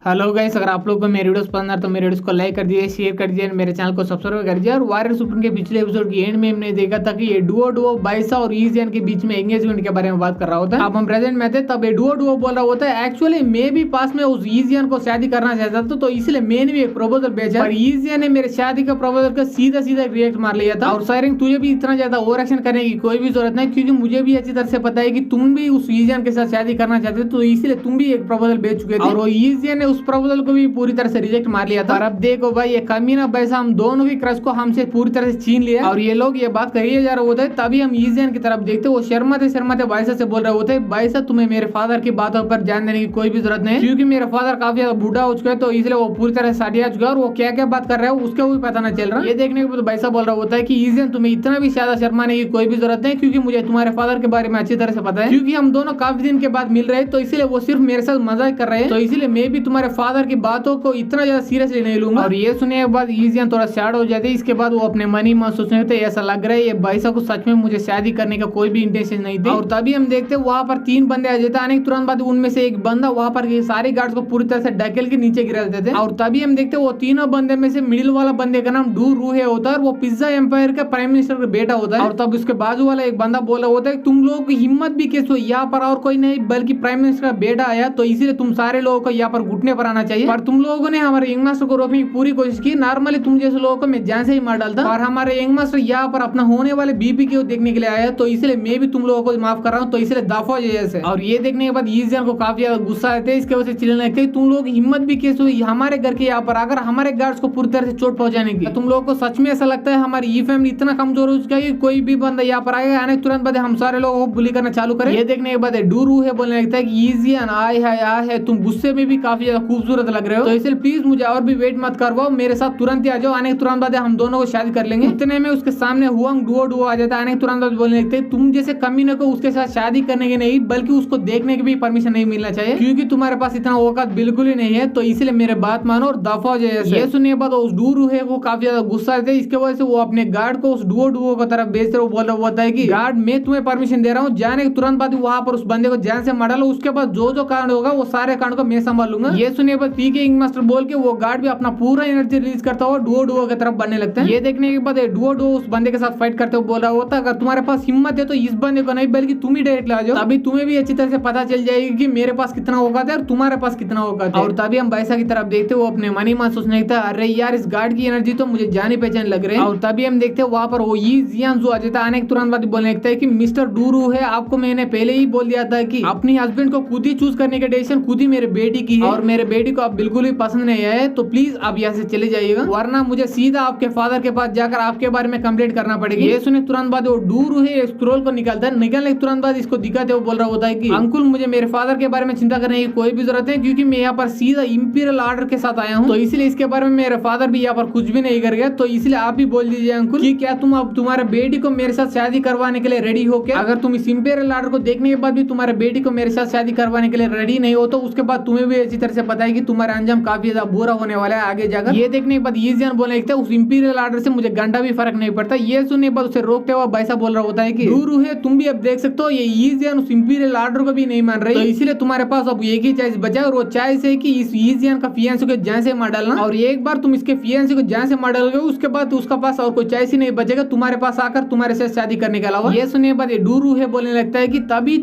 Hello guys, अगर आप लोग को मेरे वीडियोस पसंद आ तो मेरे वीडियोस को लाइक कर दीजिए, शेयर कर दीजिए, मेरे चैनल को सब्सक्राइब कर दीजिए। और वारियर सुप्रीम के पिछले एपिसोड की एंड में हमने देखा था कि ये डुओ बाइसा और ईजियन के बीच में एंगेजमेंट के बारे में बात कर रहा होता है। अब हम प्रेजेंट में थे, तब ये डुओ बोल रहा होता है एक्चुअली मैं भी पास में उस ईजियन को शादी करना चाहता था, तो इसलिए मैंने भी एक प्रपोजल भेजा और ईजियन ने मेरे शादी का प्रपोजल का सीधा रिएक्ट मार लिया था। और सायरिंग, तुझे भी इतना ज्यादा ओवर एक्शन करने की कोई भी जरूरत नहीं, क्योंकि मुझे भी अच्छी तरह से पता है कि तुम भी उस ईजियन के साथ शादी करना चाहते थे, तो इसलिए तुम भी एक प्रपोजल भेज चुके थे और वो ईजियन ने उस प्रपोजल को भी पूरी तरह से रिजेक्ट मार लिया था। और अब देखो भाई, ये कमीना बैसा हम दोनों की क्रश को हमसे पूरी तरह से छीन लिया और ये लोग ये बात करिए जा रहे होते हैं। तभी हम ईजियन की तरफ देखते, वो शर्माते बाइसा से बोल रहे होते हैं, बाइसा तुम्हें मेरे फादर की बातों पर ध्यान देने की कोई भी जरूरत नहीं, क्योंकि मेरा फादर काफी ज्यादा बूढ़ा हो चुका है, तो इसलिए वो पूरी तरह से साड़ी आ चुका है और वो क्या क्या बात कर रहा है उसका भी पता नहीं चल रहा। ये देखने के बाद बाइसा बोल रहा होता है कि ईजियन तुम्हें इतना भी ज्यादा शर्माने की कोई भी जरूरत नहीं, क्योंकि मुझे तुम्हारे फादर के बारे में अच्छी तरह से पता है, क्योंकि हम दोनों काफी दिन के बाद मिल रहे हैं, तो इसलिए वो सिर्फ मेरे साथ मजाक कर रहे हैं, तो इसलिए मैं भी तुम्हारे फादर की बातों को इतना ज्यादा सीरियसली नहीं लूंगा। और ये सुनने के बाद ईजियन थोड़ा सैड हो जाते हैं। इसके बाद वो अपने मन ही मन सोचने लगते, ऐसा लग रहा है ये बाइसा को सच में मुझे शादी करने का कोई भी इंटेंशन नहीं था। और तभी हम देखते हैं वहां पर 3 बंदे आ जाते हैं, आने के तुरंत बाद उनमें से एक बंदा वहां पर सारे गार्ड्स को पूरी तरह से ढकेल के नीचे गिरा देते थे। और तभी हम देखते हैं वो तीनों बंदे में से मिडिल वाला बंदे का नाम डू रूहे होता है और वो पिज्जा एम्पायर का प्राइम मिनिस्टर का बेटा होता है। और तब उसके बाजू वाला एक बंदा बोला होता है, तुम लोगों की हिम्मत भी कैसे हुई, यहाँ पर और कोई नहीं बल्कि प्राइम मिनिस्टर का बेटा आया, तो इसीलिए तुम सारे लोगों को यहाँ पर घुटने पर आना चाहिए। पर तुम लोगों ने हमारे यंग मास्टर को रोकने की पूरी कोशिश की। नॉर्मली तुम जैसे लोगों को मैं जान से ही मार डालता, और हमारे यंग मास्टर यहाँ पर अपना होने वाले बीपी को देखने के लिए आया, तो इसलिए मैं भी तुम लोगों को माफ कर रहा हूँ, तो इसलिए दफा जैसे। और ये देखने के बाद ईजियन को काफी ज्यादा गुस्सा आते हैं, इसके वजह से चिल्लाने लगते हैं, तुम लोग की हिम्मत भी कैसे हुई हमारे घर के यहाँ पर आकर हमारे गार्ड्स को पूरी तरह से चोट पहुंचाने की। तुम लोगों को सच में ऐसा लगता है हमारी ये फैमिली इतना कमजोर हो चुका है कि कोई भी बंदा यहाँ पर आएगा, आने तुरंत बाद हम सारे लोगों को बुली करना चालू करें। ये देखने के बाद डूरू है बोलने लगता है कि ईजियन आए है, तुम गुस्से में भी काफी ज्यादा खूबसूरत लग रहे हो, तो इसलिए प्लीज मुझे और भी वेट मत करवाओ, मेरे साथ तुरंत ही आ जाओ, आने के तुरंत बाद हम दोनों को शादी कर लेंगे। इतने में उसके सामने हुआंग डुओ आ जाता है, आने के तुरंत बाद बोलने लगते हैं, तुम जैसे कमीने को उसके साथ शादी करने के नहीं बल्कि उसको देखने की भी परमिशन नहीं मिलना चाहिए, क्योंकि तुम्हारे पास इतना औकात बिल्कुल ही नहीं है, तो इसलिए मेरे बात मानो और दफा हो जाए। ये सुनने के बाद उस डू है वो काफी ज्यादा गुस्सा आते हैं, इसके वजह से वो अपने गार्ड को उस डुओ की तरफ भेजते हुए बोल रहा होता है कि गार्ड मैं तुम्हें परमिशन दे रहा हूँ, जाने के तुरंत बाद वहां पर उस बंदे को जान से मार लो, उसके बाद जो कांड होगा वो सारे कांड को मैं संभाल लूंगा। ये सुनने के बाद ठीक है यंग मास्टर बोल के वो गार्ड भी अपना पूरा एनर्जी रिलीज करता हुआ डुओ की तरफ बढ़ने लगता है। ये देखने के बाद डुओ उस बंदे के साथ फाइट करते हुए बोल रहा होता है, अगर तुम्हारे पास हिम्मत है तो इस बंदे को नहीं बल्कि तुम ही डायरेक्ट आ जाओ, तभी तुम्हें भी अच्छी तरह से पता चल जाएगी कि मेरे पास कितना औकात है और तुम्हारे पास कितना औकात है। और तभी हम बाइसा की तरफ देखते वो अपने मन ही मन सोचने लगता है, अरे यार इस गार्ड की एनर्जी तो मुझे जानी पहचान लग रही है। और तभी हम देखते हैं वहां पर वो जियान आ जाता है, आने के तुरंत बाद बोलने लगता है कि मिस्टर डूरू है, आपको मैंने पहले ही बोल दिया था कि अपनी हस्बैंड को खुद ही चूज करने का डिसीजन खुद ही मेरे बेटी की है, और मेरे बेटी को आप बिल्कुल भी पसंद नहीं आया है, तो प्लीज आप यहाँ से चले जाइएगा, वरना मुझे सीधा आपके फादर के पास जाकर आपके बारे में कंप्लेंट करना पड़ेगी। ये सुने तुरंत बाद वो डूरू है स्क्रोल को निकालता है, निकालने के तुरंत बाद इसको दिखाते हुए बोल रहा होता है कि अंकुल मुझे मेरे फादर के बारे में चिंता करने की कोई भी जरूरत है, क्योंकि मैं यहाँ पर सीधा इंपीरियल ऑर्डर के साथ आया हूँ, तो इसलिए इसके बारे में मेरे फादर भी यहाँ पर कुछ भी नहीं कर गया, तो इसलिए आप भी बोल दीजिए अंकुल कि क्या तुम अब तुम्हारे बेटी को मेरे साथ शादी करवाने के लिए रेडी हो क्या? अगर तुम इस इंपीरियल ऑर्डर को देखने के बाद भी तुम्हारे बेटी को मेरे साथ शादी करवाने के लिए रेडी नहीं हो, तो उसके बाद तुम्हें भी अच्छी तरह से पता है कि तुम्हारा अंजाम काफी ज्यादा बुरा होने वाला है आगे जाकर। ये देखने के बाद ईजियन बोलने लगता है, उस इंपीरियल ऑर्डर से मुझे घंटा भी फर्क नहीं पड़ता। ये सुनने के बाद उसे रोकते हुए बाइसा बोल रहा होता है कि डूरू है, तुम भी अब देख सकते हो ये ईजियन उस इंपीरियल ऑर्डर को भी नहीं मान रही, तो इसलिए तुम्हारे पास अब एक ही चॉइस बचा है, और वो चॉइस है कि इस ईजियन का फियांसे को जान से मार डालना, और एक बार तुम इसके फियांसे को जान से मार डालोगे उसके बाद उसका पास और कोई चॉइस ही नहीं बचेगा तुम्हारे पास आकर तुम्हारे साथ शादी करने के अलावा। ये सुनने के बाद ये डूरू है बोलने लगता है कि तभी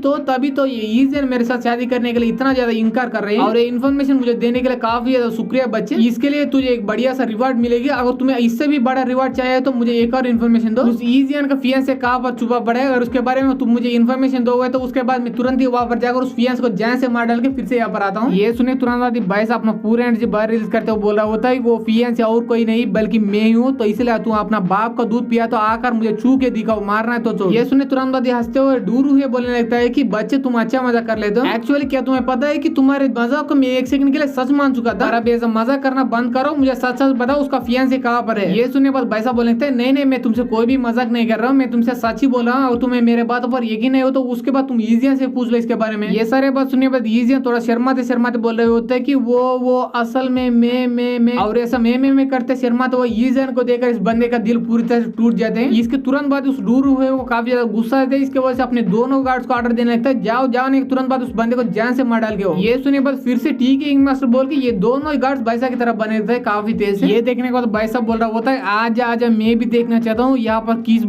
तो ये ईजियन मेरे साथ शादी करने के लिए इतना ज्यादा इनकार कर रही है, और ये इन्फॉर्मेशन मुझे देने के लिए काफी ज्यादा शुक्रिया बच्चे, इसके लिए तुझे एक बढ़िया सा रिवार्ड मिलेगी, अगर तुम्हें इससे भी बड़ा रिवार्ड चाहिए तो मुझे एक और इन्फॉर्मेशन दो, उस ईजियन का फियांसे कहाँ पर छुपा पड़ा है, अगर उसके बारे में तुम मुझे इन्फॉर्मेशन दोगे तो उसके बाद मैं तुरंत ही वहां पर जाकर उस फियांसे को जान से मार डाल के फिर से यहाँ पर आता हूँ। ये सुने तुरंत बाद बाइस अपना पूरा एनर्जी बाहर रिलीज करते हुए बोल रहा होता है वो फियांसे और कोई नहीं बल्कि मैं हूँ, तो इसलिए तू अपना बाप का दूध पिया तो आकर मुझे छू के दिखाओ, मारना है तो। ये सुने तुरंत बाद हंसते हुए डूरू है बोलने लगता है कि बच्चे तुम अच्छा मजाक कर लेते हो, एक्चुअली क्या तुम्हें पता है कि तुम्हारे मजाक को मैं 1 सेकंड के लिए सच मान चुका था, अब ऐसा मजाक करना बंद करो, मुझे सच बताओ उसका फियांसे कहाँ पर है। ये सुनने बाद बाइसा बोलने लगता है, नहीं मैं तुमसे कोई भी मजाक नहीं कर रहा हूँ, मैं तुमसे सच ही बोल रहा हूँ, और तुम्हें मेरे बातों पर यकीन नहीं हो तो उसके बाद तुम ईजियन से पूछ लो इसके बारे में। ये सारे बात सुनने बाद ईजियन थोड़ा शर्माते बोल रहे होते हैं कि वो असल में मैं और ऐसा मैं करते शर्माते वो ईजियन को देखकर इस बंदे का दिल पूरी तरह से टूट जाते हैं। इसके तुरंत बाद उस डूरू है वो काफी ज्यादा गुस्सा आते हैं, इसके वजह से अपने दोनों गार्ड्स को ऑर्डर देने लगता है, जाओ नहीं तुरंत बाद उस बंदे को जान से मार डाल के हो। ये सुनने बाद फिर से ठीक है किंग मास्टर बोल के ये दोनों गार्ड्स बाइसा की तरफ बने थे काफी तेज से। ये देखने के बाद बाइसा बोल रहा होता है आजा आजा मैं भी देखना चाहता हूँ यहाँ पर किस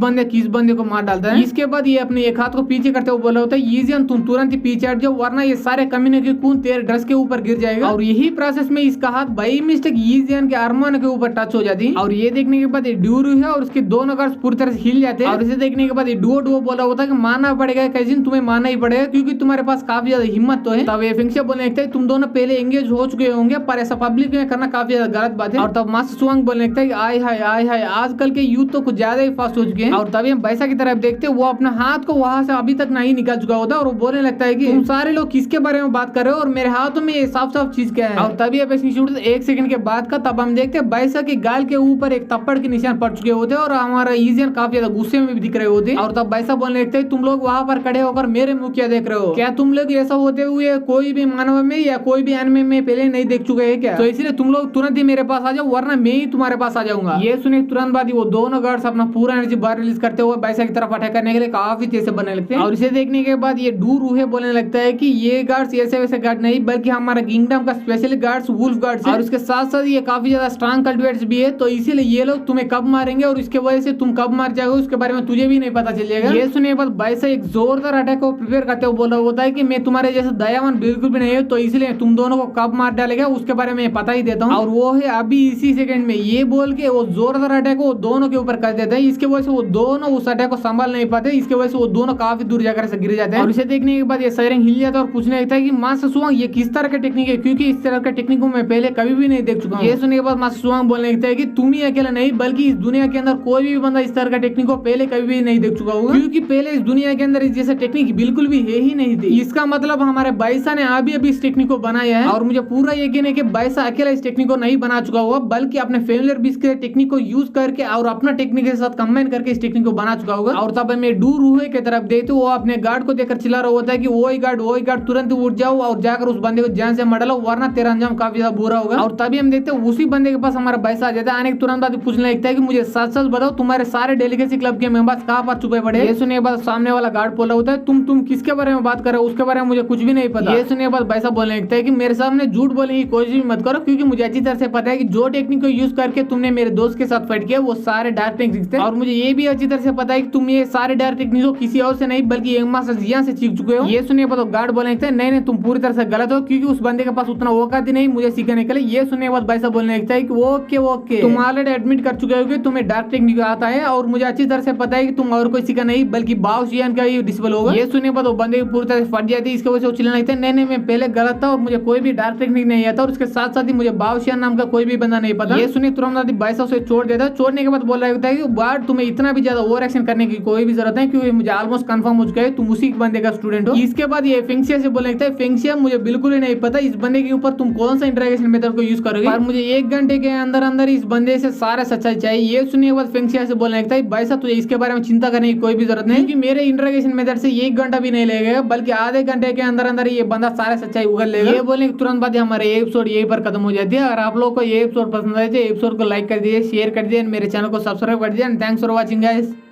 बंदे को मार डालता है। इसके बाद ये अपने एक हाथ को पीछे करते हुए बोला होता है ईजियन तुम तुरंत ही पीछे हट जाओ वरना ये सारे कमीने के खून तेरे ड्रेस के ऊपर गिर जाएगा। और यही प्रोसेस में इसका हाथ बाई मिस्टेक ईजियन के अरमान के ऊपर टच हो जाती है। और ये देखने के बाद ये ड्यूरू है और उसके दोनों गार्ड्स पूरी तरह से हिल जाते हैं। और इसे देखने के बाद ये डुओ बोला होता है कि मानना पड़ेगा कैजिन तुम्हें मानना ही पड़ेगा क्योंकि तुम्हारे पास काफी ज्यादा हिम्मत तो है। तब ये फिंक्शन बोलने लगता है तुम दोनों पहले एंगेज हो चुके होंगे पर ऐसा पब्लिक में करना काफी ज्यादा गलत बात है। और तब मास्टर सुवांग बोलने लगता है आय हाय आजकल के यूथ तो कुछ ज्यादा ही फास्ट हो चुके हैं। और तभी हम बैसा की तरफ देखते हैं वो अपना हाथ को वहां से अभी तक नहीं निकाल चुका होता और वो बोलने लगता है कि तुम सारे लोग किसके बारे में बात कर रहे हो और मेरे हाथों में ये साफ चीज क्या है। और तभी अब एक सेकंड के बाद का तब हम देखते हैं बैसा के गाल के ऊपर एक थप्पड़ के निशान पड़ चुके होते हैं और हमारा ईजियन काफी ज्यादा गुस्से में भी दिख रहे होते हैं। और तब बैसा बोलने लगता है तुम लोग वहां पर खड़े होकर मेरे मुंह क्या देख रहे हो, क्या तुम लोग ऐसा होते हुए कोई भी मानव में या कोई भी एनिमे में पहले नहीं देख चुके हैं क्या, तो इसलिए तुम लोग तुरंत ही मेरे पास आ जाओ वरना मैं ही तुम्हारे पास आ जाऊंगा। ये सुने तुरंत बाद वो दोनों गार्ड्स अपना पूरा एनर्जी बाहर रिलीज करते हुए बैसा की तरफ अटैक करने के लिए काफी तेज से बनने लगते हैं। और इसे देखने के बाद ये डू रूहे बोलने लगता है कि ये गार्ड्स ऐसे वैसे गार्ड नहीं बल्कि हमारा किंगडम का स्पेशल गार्ड्स वुल्फ गार्ड्स है और उसके साथ साथ ये काफी ज्यादा स्ट्रॉन्ग कल्टिवेटर्स भी है, तो इसीलिए ये लोग तुम्हें कब मारेंगे और इसके वजह से तुम कब मार जाओगे उसके बारे में तुझे भी नहीं पता चलेगा। ये सुने बाद बैसा एक जोरदार अटैक को प्रिपेयर करते हुए बोल रहा होता है कि मैं तुम्हारे जैसे दयावान बिल्कुल भी नहीं है, तो इसलिए तुम दोनों को कब मार डालेगा उसके बारे में पता ही देता हूँ। और वो है अभी इसी सेकंड में, ये बोल के वो जोरदार अटैक वो दोनों के ऊपर कर देता है। इसके वजह से वो दोनों उस अटैक को संभाल नहीं पाते, इसके वजह से वो दोनों काफी दूर जाकर से गिर जाते हैं। और इसे देखने के बाद ये सायरन हिल जाता है और पूछने लगता है कि मास्टर सुवांग ये किस तरह का टेक्निक है, क्योंकि इस तरह का टेक्निक को मैं पहले कभी भी नहीं देख चुका हूँ। ये सुनने के बाद मास्टर सुवांग बोलने लगता है कि तुम ही अकेला नहीं बल्कि इस दुनिया के अंदर कोई भी बंदा इस तरह का टेक्निक को पहले कभी भी नहीं देख चुका होगा, क्योंकि पहले इस दुनिया के अंदर इस जैसा टेक्निक बिल्कुल भी है ही नहीं थी। इसका मतलब हमारे बैसा ने अभी इस टेक्निक को बनाया है और मुझे पूरा यकीन है कि बैसा अकेला इस टेक्निक को नहीं बना चुका होगा बल्कि अपने फेमिलियर बीस्ट के टेक्निक को यूज करके और अपना टेक्निक के साथ कंबाइन करके इस टेक्निक को बना चुका होगा। और तब मैं डू रूहे की तरफ देखते वो अपने गार्ड को देखकर चिल्ला रहा होता है कि वही गार्ड तुरंत उठ जाओ और जाकर उस बंदे को जान से मार डालो वरना तेरा अंजाम काफी ज्यादा बुरा होगा। और तभी हम देखते हैं उसी बंदे के पास हमारा बैसा आ जाता है। आने के तुरंत बाद पूछने लगता है कि मुझे सच बताओ तुम्हारे सारे डेलीगेसी क्लब के मेंबर्स कहां पर छुपे पड़े। ये सुनने के बाद सामने वाला गार्ड बोल रहा होता है तुम किसके बारे में बात कर रहे हो, उसके बारे में मुझे कुछ भी नहीं पता। ये सुनने के बाद बैसा बोलने लगता है कि मेरे सामने झूठ बोलने की कोशिश भी मत करो क्योंकि मुझे अच्छी तरह से पता है कि जो टेक्निक को यूज करके तुमने मेरे दोस्त के साथ फाइट किया वो सारे डार्क टेक्निक्स थे और मुझे ये भी अच्छी तरह से पता है कि तुम ये सारे डार्क टेक्निक्स को किसी और से नहीं बल्कि यंग मास्टर जियान से सीख चुके हो। ये सुनने के बाद गार्ड बोलने लगता है नहीं तुम पूरी तरह से गलत हो क्योंकि उस बंदे के पास उतना औकात ही नहीं मुझे सिखाने के लिए। ये सुनने के बाद बैसा बोलने लगता है कि ओके तुम ऑलरेडी एडमिट कर चुके हो कि तुम्हें डार्क टेक्निक आता है और मुझे अच्छी तरह से पता है कि तुम और कोई सीखा नहीं बल्कि बाओ जियान का ही डिसेबल होगा। ये सुनने के बाद वो बंदे पूरी तरह से फट जाती है, इसके वजह से वो चिल्लाने लगते हैं नहीं मैं पहले गलत था और मुझे कोई भी डार्क टेक्निक नहीं आता और उसके साथ साथ ही मुझे बाओ जियान नाम का कोई भी बंदा नहीं पता। ये सुनिए तुरंत बैसा उसे छोड़ देता है। छोड़ने के बाद बोल रहा होता है कि गार्ड तुम्हें इतना भी ज्यादा ओवर एक्शन करने की कोई भी जरूरत है क्योंकि मुझे ऑलमोस्ट कंफर्म हो चुका है तुम उसी बंदे का स्टूडेंट हो। इसके बाद ये फेंगशिया से बोलने लगता है फेंगशिया मुझे बिल्कुल ही नहीं पता इस बंदे के ऊपर तुम कौन सा इंटरोगेशन मेथड को यूज करोगे और मुझे 1 घंटे के अंदर इस बंदे से सारा सच्चाई चाहिए। ये सुनने के बाद फेंगशिया से बोलने लगता है बैसा तुझे इसके बारे में चिंता करने की कोई भी जरूरत नहीं क्योंकि मेरे इंटरोगेशन मेथड से 1 घंटा भी नहीं लगेगा बल्कि आधे घंटे के अंदर ये बंदा सारा सच्चाई उगल लेगा। ये बोलने के तुरंत बाद हमारे एपिसोड यही पर खत्म हो जाती है। अगर आप लोग को ये एपिसोड पसंद आए तो एपिसोड को लाइक कर दीजिए, शेयर कर दीजिए, मेरे चैनल को सब्सक्राइब कर दीजिए। Thanks for watching guys.